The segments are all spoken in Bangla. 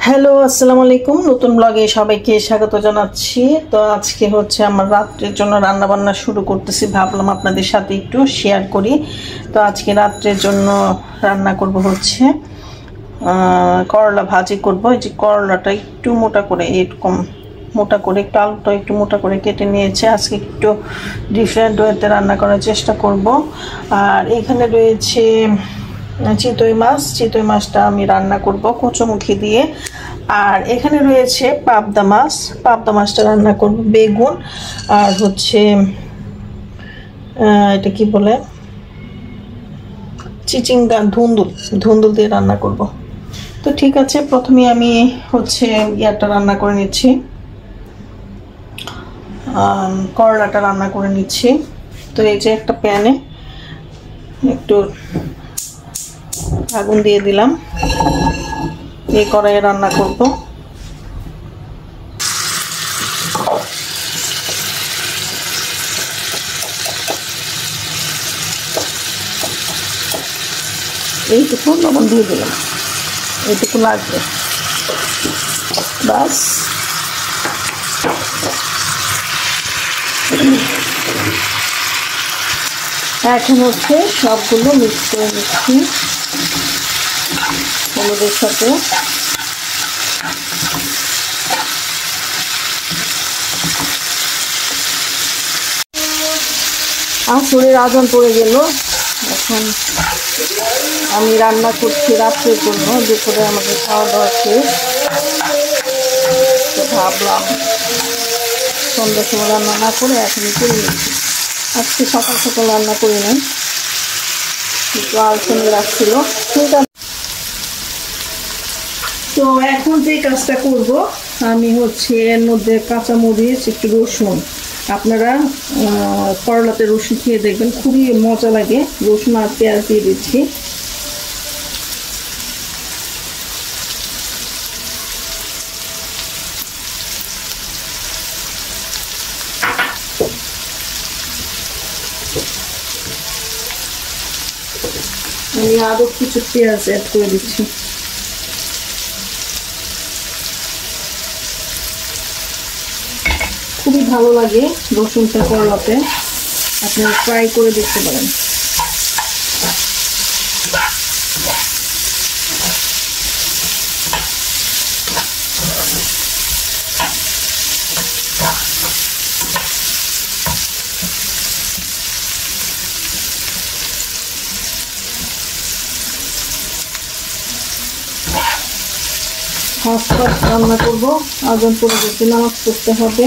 হ্যালো আসসালামু আলাইকুম, নতুন ব্লগে সবাইকে স্বাগত জানাচ্ছি। তো আজকে হচ্ছে আমার রাত্রের জন্য রান্না বান্না শুরু করতেছি, ভাবলাম আপনাদের সাথে একটু শেয়ার করি। তো আজকে রাত্রের জন্য রান্না করব হচ্ছে করলা ভাজি করব। এই যে করলাটা একটু মোটা করে, এরকম মোটা করে, একটু আলুটা একটু মোটা করে কেটে নিয়েছে। আজকে একটু ডিফারেন্ট ওয়েতে রান্না করার চেষ্টা করব। আর এখানে রয়েছে চিতই মাছ, চিতই মাছটা আমি রান্না করব কচুমুখী দিয়ে। আর এখানে রয়েছে পাবদা মাছ, পাবদা মাছটা রান্না করব বেগুন আর হচ্ছে এটা কি বলে, চিচিঙ্গা, ধুন্দুল, ধুন্দুল দিয়ে রান্না করব। তো ঠিক আছে, প্রথমে আমি হচ্ছে ইয়াটা রান্না করে নিচ্ছি, করলাটা রান্না করে নিচ্ছি। তো এই যে একটা প্যানে একটু আগুন দিয়ে দিলাম, এই কড়াইয়ে রান্না করব। এইটুকু লবণ দিয়ে দিলাম, এইটুকু লাগবে বাস। এখন হচ্ছে সবগুলো মিক্স করে নিচ্ছি হলুদের সাথে। আসরের আজান পড়ে গেল, এখন আমি রান্না করছি রাত্রের জন্য, দুপুরে আমাদের খাওয়া দাওয়া শেষ। তো ভাবলাম সন্ধ্যার সময় রান্না না করে এখনই করে নিচ্ছি। আজকে সকাল সকাল রান্না করি নাই, একটু আলোচনা রাখছিল। ঠিক আছে, তো এখন যে কাজটা করব, আমি হচ্ছে এর মধ্যে কাঁচামরিচ, একটু রসুন, আপনারা করলাতে রসুন খেয়ে দেখবেন, খুবই মজা লাগে। রসুন আর পেঁয়াজ দিয়ে দিচ্ছি। আমি আরো কিছু পেঁয়াজ অ্যাড করে দিচ্ছি। খুবই ভালো লাগে রসুনটা করলাতে, আপনারা ট্রাই করে দেখতে পারেন। ফার্স্ট রান্না করবো, আজান পড়ে গেছে, নামাজ পড়তে হবে।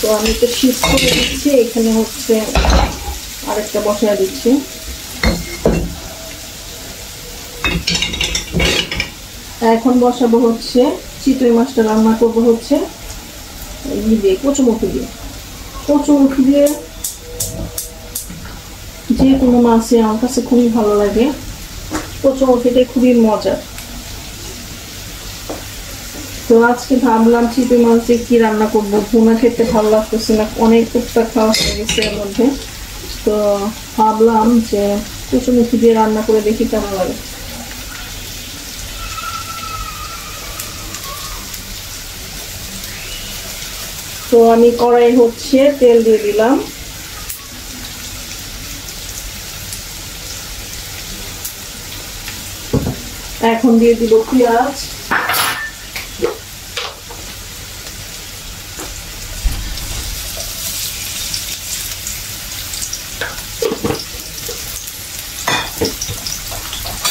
তো আমি তো শীত করে দিচ্ছি, এখানে হচ্ছে আরেকটা বসায় দিচ্ছি। এখন বসাবো হচ্ছে চিতই মাছটা রান্না করবো হচ্ছে দিয়ে, কচুমুখী দিয়ে। কচুমুখী দিয়ে যে কোনো মাছে আমার কাছে খুবই ভালো লাগে, কচুমুখীটা খুবই মজার। তো আজকে ভাবলাম চিতই মাছ দিয়ে কি রান্না করবো, ভুনা খেতে ভালো লাগতেছে না, অনেক টুকটাক খাওয়া হয়ে গেছে এর মধ্যে। তো ভাবলাম যে কচুমুখী দিয়ে রান্না করে দেখি কেমন লাগে। তো আমি কড়াই হচ্ছে তেল দিয়ে দিলাম, এখন দিয়ে দিব পেঁয়াজ,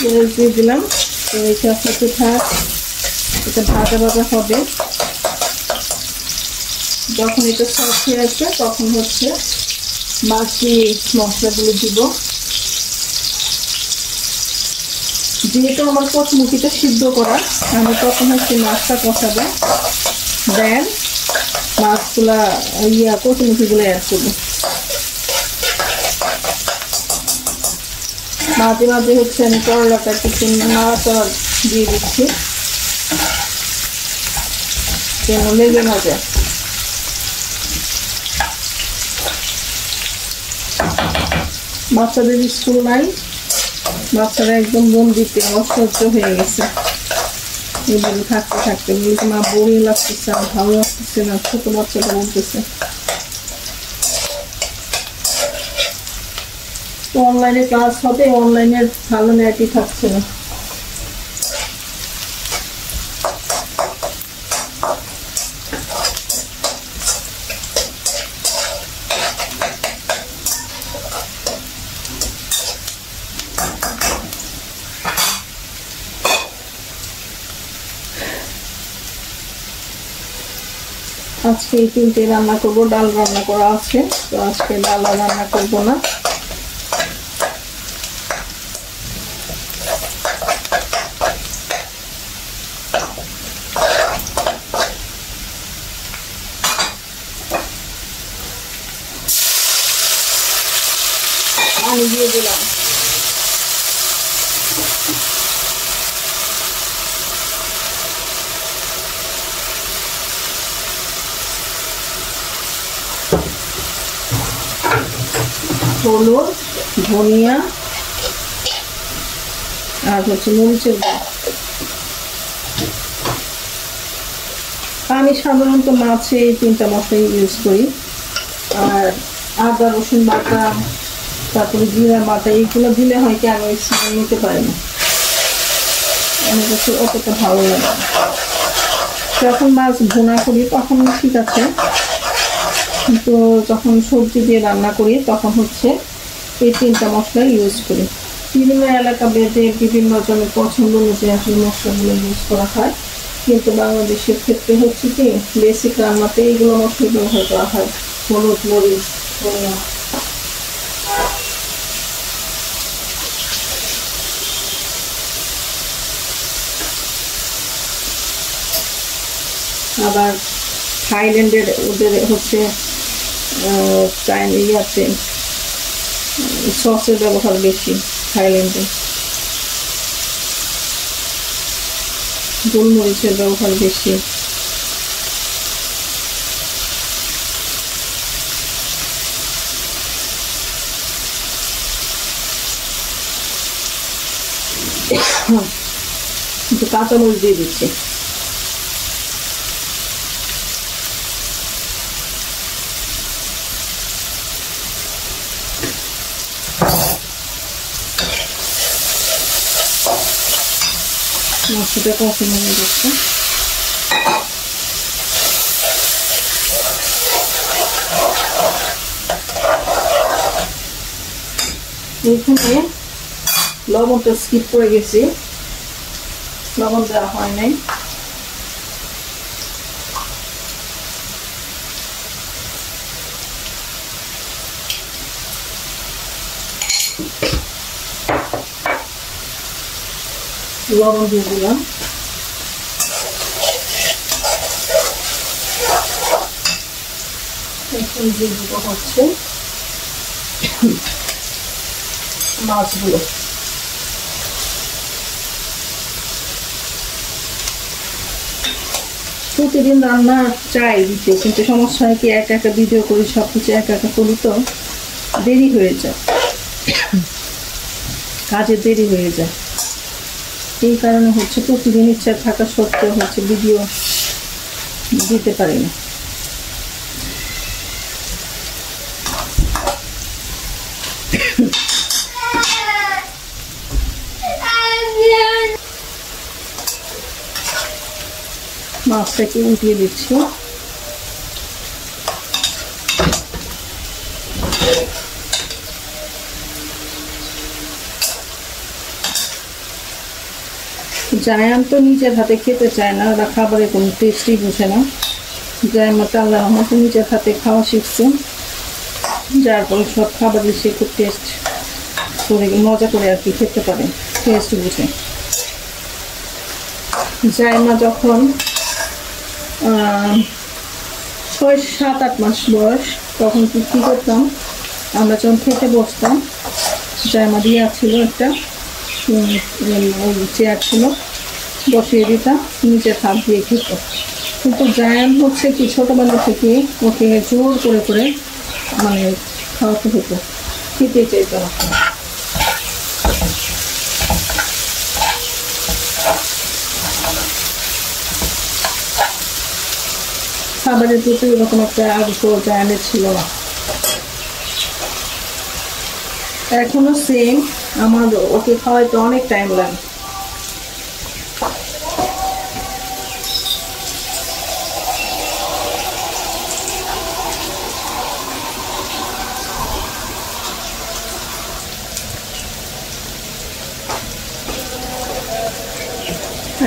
পেঁয়াজ দিয়ে দিলাম। তো এটা সাথে থাক, এটা ভাজা ভাজা হবে। যখন এটা সফট হয়ে আসবে তখন হচ্ছে বাকি মশলাগুলো দিব। যেহেতু আমার কচুমুখিটা সিদ্ধ করা, আমি তখন হচ্ছে মাছটা কষাবো, দেন মাছগুলা কচুমুখিগুলো অ্যাড করবো। মাঝে মাঝে হচ্ছে আমি করলাটা কিছু নাড়াচাড়া দিয়ে দিচ্ছি যেন লেগে না যায়। বাচ্চাদের স্কুল নাই, বাচ্চারা একদম বন্দিতে অসহ্য হয়ে গেছে। এইভাবে থাকতে থাকতে বলতে মা বোরিং লাগতেছে, আর ভালো লাগতেছে না, ছোট বাচ্চাটা বলতেছে। তো অনলাইনে ক্লাস হবে, অনলাইনের ভালো নেটই থাকছে না। আজকে এই 3টে রান্না করব, ডাল রান্না করা আছে, তো আজকে ডাল রান্না করব না। পানি দিয়ে দিলাম। হলুদ, ধনিয়া আর হচ্ছে মরিচের গুঁড়ো। আমি সাধারণত মাছে এই 3টা মশলাই ইউজ করি। আর আদা রসুন বাটা, তারপরে জিরা বাটা, এইগুলো দিলে হয় কি আমি স্মেল নিতে পারি না, আমার কাছে অতটা ভালো লাগে না। যখন মাছ ভুনা করি তখন ঠিক আছে, কিন্তু যখন সবজি দিয়ে রান্না করি তখন হচ্ছে এই 3টা মশলা ইউজ করি। বিভিন্ন এলাকা বেঁধে বিভিন্ন জনের পছন্দ অনুযায়ী আসলে মশলাগুলো ইউজ করা হয়, কিন্তু বাংলাদেশের ক্ষেত্রে হচ্ছে কি বেসিক রান্নাতে এইগুলো মশলা ব্যবহার করা হয়। হলুদ, মরিচ, ধনিয়া। আবার থাইল্যান্ডের ওদের হচ্ছে চাইনিয়াতে সসের ব্যবহার বেশি, থাইল্যান্ডে গোলমরিচের ব্যবহার বেশি। কিন্তু কাঁচামরিচ দিয়ে দিচ্ছি। মশলাটা কষে নিয়ে যাচ্ছে। এখানে লবণটা স্কিপ করে গেছি, লবণ দেওয়া হয় নাই। লবণ দিয়ে দিলাম। এখন দিয়ে দিব হচ্ছে মাছগুলো। প্রতিদিন রান্না চাই দিতে, কিন্তু সমস্যা হয় কি একা একা ভিডিও করি, সবকিছু একা একা করি তো দেরি হয়ে যায়, কাজে দেরি হয়ে যায়। এই কারণে হচ্ছে প্রতিদিন ইচ্ছা থাকা সত্ত্বেও হচ্ছে ভিডিও দিতে পারি না। মাছটাকে উঠিয়ে দিচ্ছি। জায়ান তো নিজের হাতে খেতে চায় না, ওরা খাবারের কোনো টেস্টই বুঝে না। জায়ামাটা আল্লাহ রহমতে নিজের হাতে খাওয়া শিখছে, যার ফলে সব খাবারই সে খুব টেস্ট করে মজা করে আর কি খেতে পারে, টেস্ট বুঝে। জায়ামা যখন 6-7-8 মাস বয়স, তখন কি করতাম, আমরা যখন খেতে বসতাম, জায়ামা দিয়া ছিল একটা চেয়ার ছিল, বসিয়ে দিতাম, নিচে হাত দিয়ে খেত। কিন্তু জায়ান হচ্ছে কি ছোটোবেলা থেকে ওকে জোর করে করে মানে খাওয়াতে হতো, খেতে চাইতো না। খাবারের প্রতি এরকম একটা আগ্রহ জায়গা ছিল না। এখনো সেম, আমার ওকে খাওয়াইতে অনেক টাইম লাগে।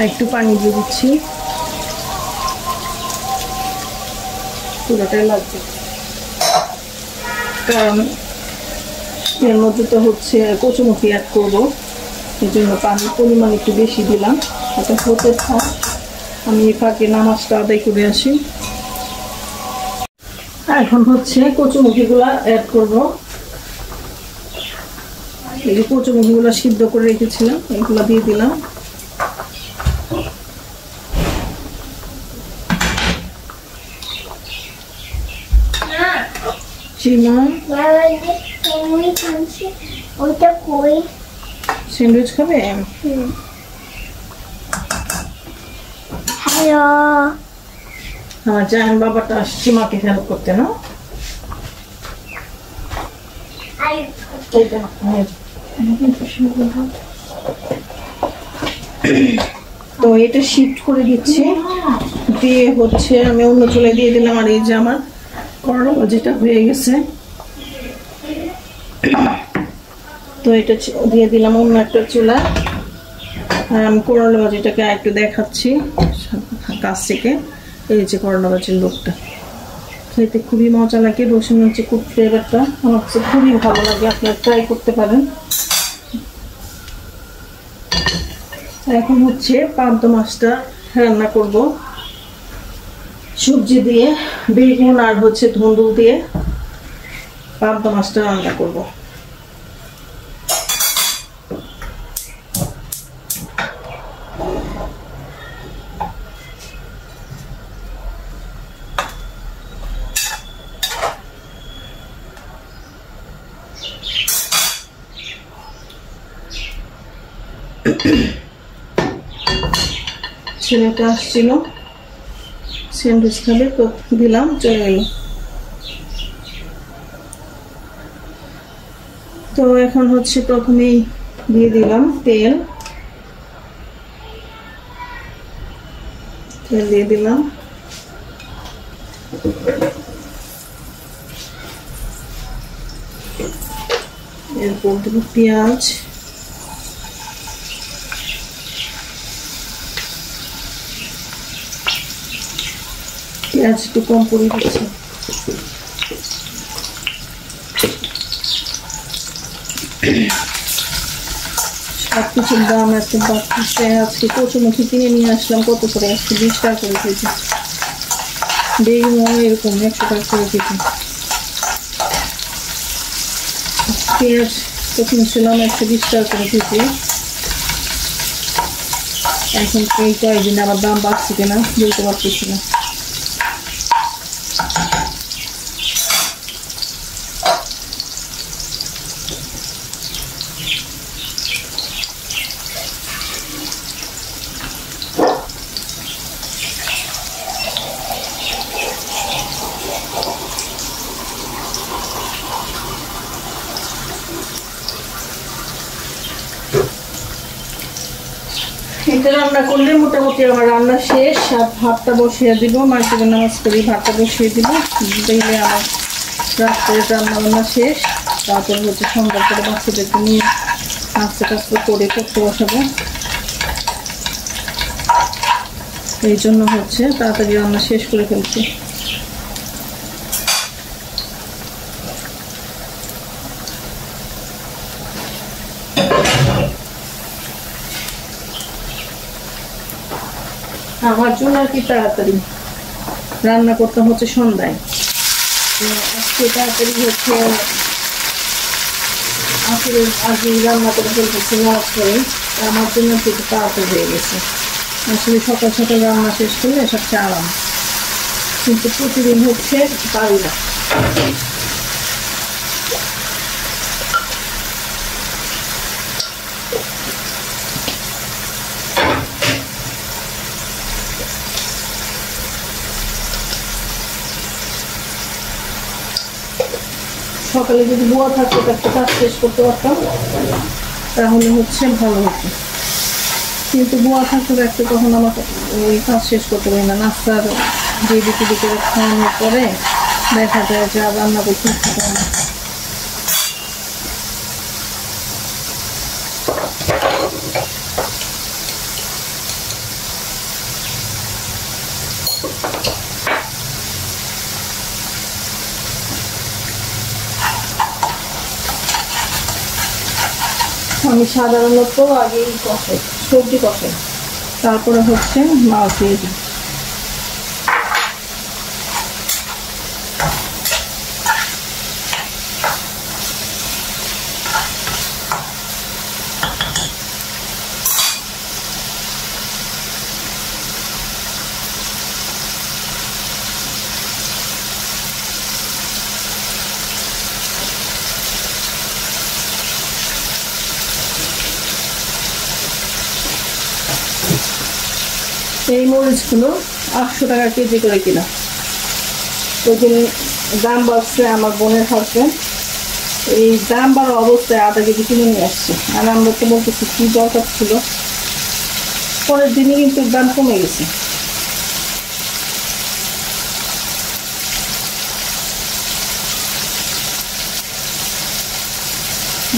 একটু পানি দিয়ে দিচ্ছি, পুরোটাই লাগবে, কারণ এর মধ্যে তো হচ্ছে কচুমুখী অ্যাড করবো, এই জন্য পানির পরিমাণ একটু বেশি দিলাম। এটা হতে থাক, আমি ফাঁকে নামাজটা আদায় করে আসি। এখন হচ্ছে কচুমুখীগুলা অ্যাড করবো। এই যে কচুমুখীগুলা সিদ্ধ করে রেখেছিলাম, এগুলো দিয়ে দিলাম। স্যান্ডউইচ খাবে? আমার জাহান বাবাটা আসছে মাকে হেল্প করতে না। তো এটা শিফট করে দিচ্ছি, দিয়ে হচ্ছে আমি অন্য চুলে দিয়ে দিলাম। আর এই যে আমার করলা ভাজিটা হয়ে গেছে, তো এটা দিয়ে দিলাম অন্য একটা চুলা। আর আমি করলা ভাজিটাকে একটু দেখাচ্ছি কাছ থেকে। এই যে করলা ভাজির লোকটা খেতে খুবই মজা লাগে, রসুন হচ্ছে খুব ফ্লেভারটা আমার কাছে খুবই ভালো লাগে, আপনারা ট্রাই করতে পারেন। এখন হচ্ছে পাবদা মাছটা রান্না করব সবজি দিয়ে, বেগুন আর হচ্ছে ধুন্দুল দিয়ে পাবদা মাছটা রান্না করব। ছেলেটা আসছিল স্যান্ডউইচ খাবে, তো দিলাম, চলে গেল। তো এখন হচ্ছে প্রথমেই দিয়ে দিলাম তেল দিয়ে দিলাম, এরপর দেবো পেঁয়াজ, পেঁয়াজ একটু কম করে দিচ্ছি। সবকিছুর দাম এত বাড়ছে। আজকে কচুমুখী কিনে নিয়ে আসলাম, কত করে? আজকে 20 টাকা করে কেজি। বেগুন এরকম 100 টাকা করে কেজি। পেঁয়াজ তো কিনছিলাম 120 টাকা করে কেজি। এখন এই কয়েকদিন আবার দাম বাড়ছে কিনা বলতে পারতেছি না। এটা রান্না করলে মোটামুটি আমার রান্না শেষ। আর ভাতটা বসিয়ে দিব, মাগরিবের নামাজ পড়ি ভাতটা বসিয়ে দিব, দিলে আমার রাত্রে রান্না বান্না শেষ। তারপর হচ্ছে সন্ধ্যার করে বাচ্চাদেরকে নিয়ে নাস্তা টাস্তা করে করতে বসাবো। এই জন্য হচ্ছে তাড়াতাড়ি রান্না শেষ করে ফেলছি। আমার জন্য আর কি তাড়াতাড়ি রান্না করতে হচ্ছে সন্ধ্যায়। আজকে তাড়াতাড়ি হচ্ছে আসলে আগে রান্না করে ফেলতেছি নামাজ পড়ে, আমার জন্য একটু তাড়াতাড়ি হয়ে গেছে। আসলে সকাল সকাল রান্না শেষ করলে সবচেয়ে আরাম, কিন্তু প্রতিদিন হচ্ছে পারি না। সকালে যদি বুয়া থাকতো একটা কাজ শেষ করতে পারতাম, তাহলে হচ্ছে ভালো হতো। কিন্তু বুয়া থাকতে থাকতে তখন আমাকে ওই কাজ শেষ করতে পারি না। নাস্তার যে বিক্রি করে খাওয়ানোর পরে দেখা যায় যে আর রান্না করতে ইচ্ছে করে না। আমি সাধারণত আগেই কষাই, সবজি কষাই, তারপরে হচ্ছে মাছ দিয়ে দিই। এই মরিচগুলো 800 টাকা কেজি করে কিনা। ওই দিন দাম বাড়ছে, আমার বোনের হাসবেন্ড এই দাম বাড়া অবস্থায় আধা কেজি কিনে নিয়ে আসছে। আর আমরা তো বলতেছি কি দরকার ছিল, পরের দিনই কিন্তু দাম কমে গেছে।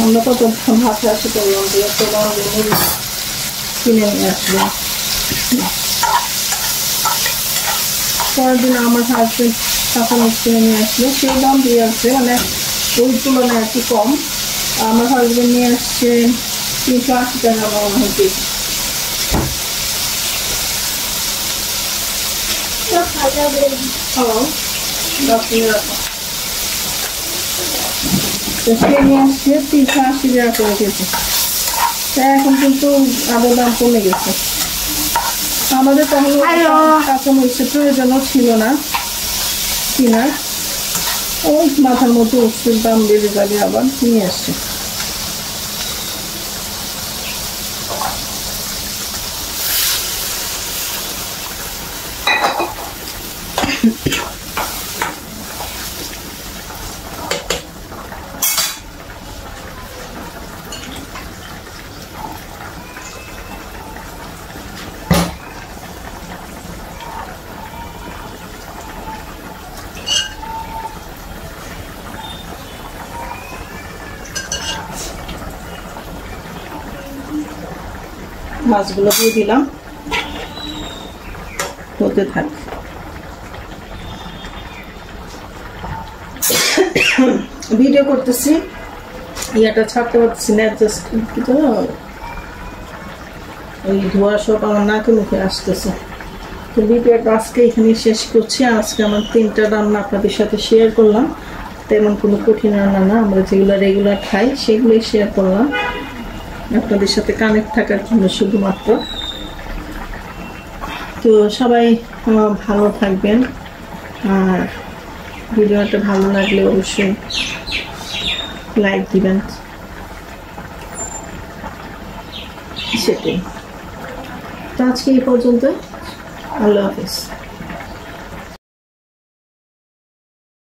আমরা কত ভাত আসে করলাম যে এত মরিচ কিনে নিয়ে আসবো। পরের দিন আমার হাজবেন্ড কাঁচামরিচ কিনে নিয়ে আসলো, সেই দাম দিয়ে আসছে, মানে ওই তুলনায় আর কি কম। আমার হাজবেন্ড নিয়ে আসছে 380 টাকা মনে হয় কেজি। সে নিয়ে আসছে 380 টাকা করে কেজি। এখন কিন্তু আবার দাম কমে গেছে। আমাদের তখন কাঁচামরিচের প্রয়োজনও ছিল না কিনার, ওই মাথার মধ্যে উঠছে দাম বেড়ে যাবে, আবার নিয়ে আসছে। মাছগুলো দিয়ে দিলাম, হতে থাক। ভিডিও করতেছি, ইয়াটা ছাড়তে পারতেছি না, জাস্ট ওই ধোয়া সব আমার নাকে মুখে আসতেছে। তো ভিডিওটা আজকে এখানে শেষ করছি। আজকে আমার 3টা রান্না আপনাদের সাথে শেয়ার করলাম, তেমন কোনো কঠিন রান্না না, আমরা যেগুলো রেগুলার খাই সেগুলোই শেয়ার করলাম আপনাদের সাথে কানেক্ট থাকার জন্য শুধুমাত্র। তো সবাই ভালো থাকবেন, আর ভিডিওটা ভালো লাগলে অবশ্যই লাইক দিবেন। সেটাই। তো আজকে এই পর্যন্ত, আল্লাহ হাফেজ।